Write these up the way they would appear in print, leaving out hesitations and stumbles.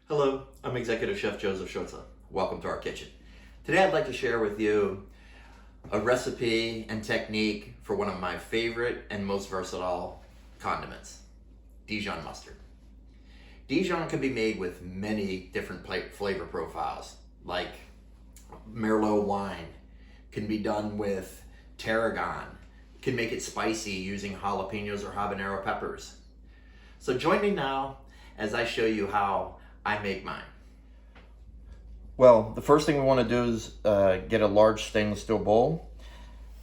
Hello, I'm Executive Chef Joseph Schutza. Welcome to our kitchen. Today I'd like to share with you a recipe and technique for one of my favorite and most versatile condiments, Dijon mustard. Dijon can be made with many different flavor profiles, like Merlot wine, can be done with tarragon, can make it spicy using jalapenos or habanero peppers. So join me now as I show you how I make mine. Well, the first thing we want to do is get a large stainless steel bowl.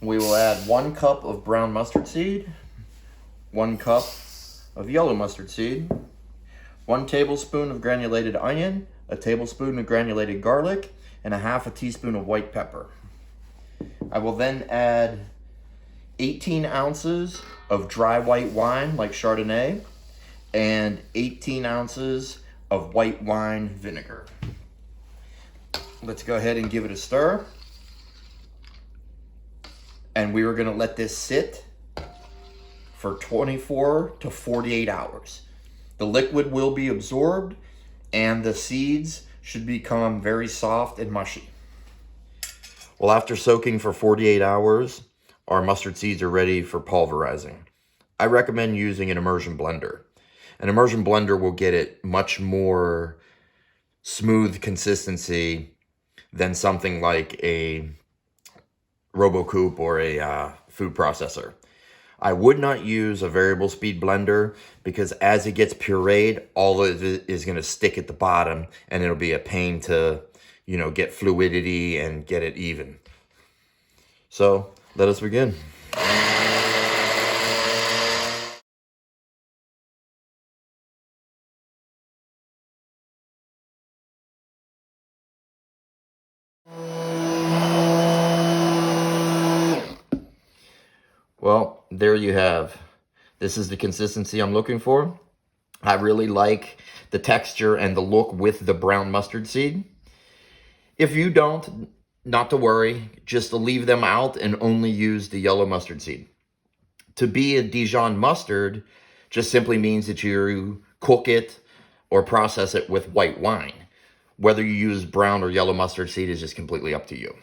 We will add 1 cup of brown mustard seed, 1 cup of yellow mustard seed, 1 tablespoon of granulated onion, a tablespoon of granulated garlic, and a half a teaspoon of white pepper. I will then add 18 ounces of dry white wine like Chardonnay and 18 ounces of white wine vinegar. Let's go ahead and give it a stir. And we are going to let this sit for 24 to 48 hours. The liquid will be absorbed and the seeds should become very soft and mushy. Well, after soaking for 48 hours, our mustard seeds are ready for pulverizing. I recommend using an immersion blender. An immersion blender will get it much more smooth consistency than something like a RoboCoupe or a food processor. I would not use a variable speed blender because as it gets pureed, all of it is going to stick at the bottom and it'll be a pain to, get fluidity and get it even. So let us begin. Well, there you have. This is the consistency I'm looking for. I really like the texture and the look with the brown mustard seed. If you don't, not to worry, just leave them out and only use the yellow mustard seed. To be a Dijon mustard just simply means that you cook it or process it with white wine. Whether you use brown or yellow mustard seed is just completely up to you.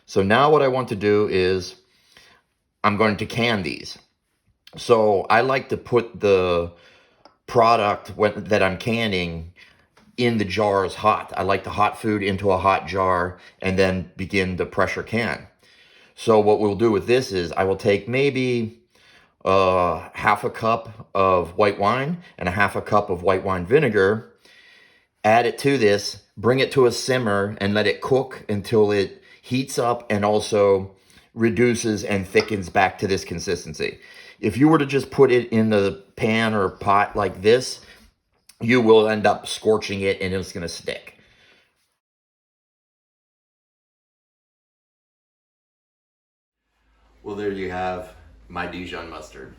So now what I want to do is I'm going to can these. So I like to put the product that I'm canning in the jars hot. I like the hot food into a hot jar and then begin to pressure can. So what we'll do with this is I will take maybe half a cup of white wine and a half a cup of white wine vinegar, add it to this, bring it to a simmer and let it cook until it heats up and also reduces and thickens back to this consistency. If you were to just put it in the pan or pot like this, you will end up scorching it and it's going to stick. Well, there you have my Dijon mustard.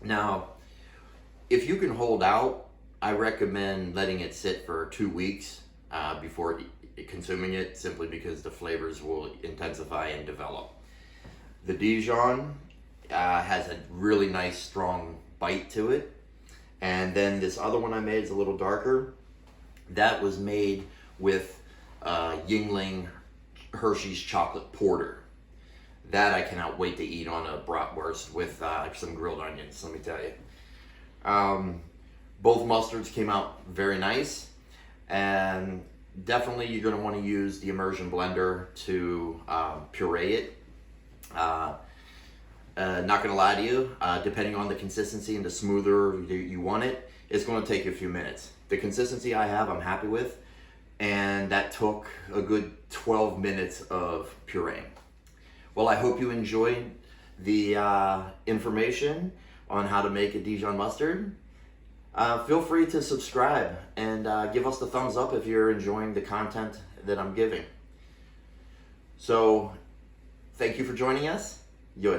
Now, if you can hold out, I recommend letting it sit for 2 weeks before consuming it, simply because the flavors will intensify and develop. The Dijon has a really nice strong bite to it. And then this other one I made is a little darker. That was made with Yingling Hershey's chocolate porter. That I cannot wait to eat on a bratwurst with some grilled onions, let me tell you. Both mustards came out very nice, and definitely you're going to want to use the immersion blender to puree it. Not going to lie to you, depending on the consistency and the smoother you want it, it's going to take you a few minutes. The consistency I have, I'm happy with, and that took a good 12 minutes of pureeing. Well, I hope you enjoyed the information on how to make a Dijon mustard. Feel free to subscribe and give us the thumbs up if you're enjoying the content that I'm giving. So, thank you for joining us. Yo,